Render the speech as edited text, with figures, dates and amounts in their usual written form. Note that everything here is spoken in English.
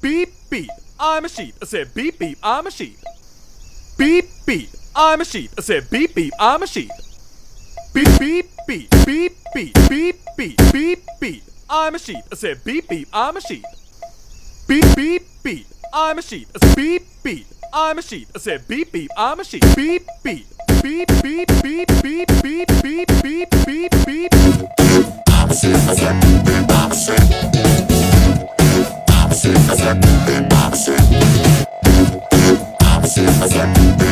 beep beep, I'm a sheep. I said beep beep, I'm a sheep. Beep beep, I'm a sheep. I said beep beep, I'm a sheep. Beep beep beep, beep beep, beep beep, beep beep, I'm a sheep. I said beep beep, I'm a sheep. Beep beep beep, I'm a sheep. I said beep beep, I'm a sheep. I said beep beep, I'm a sheep. Beep beep, beep beep, beep beep, beep beep, beep beep, beep. I'm a sheep. I said beep beep, I'm a sheep. I'm a sheep. I said beep beep, I'm a sheep. I'm a sheep. I said beep beep.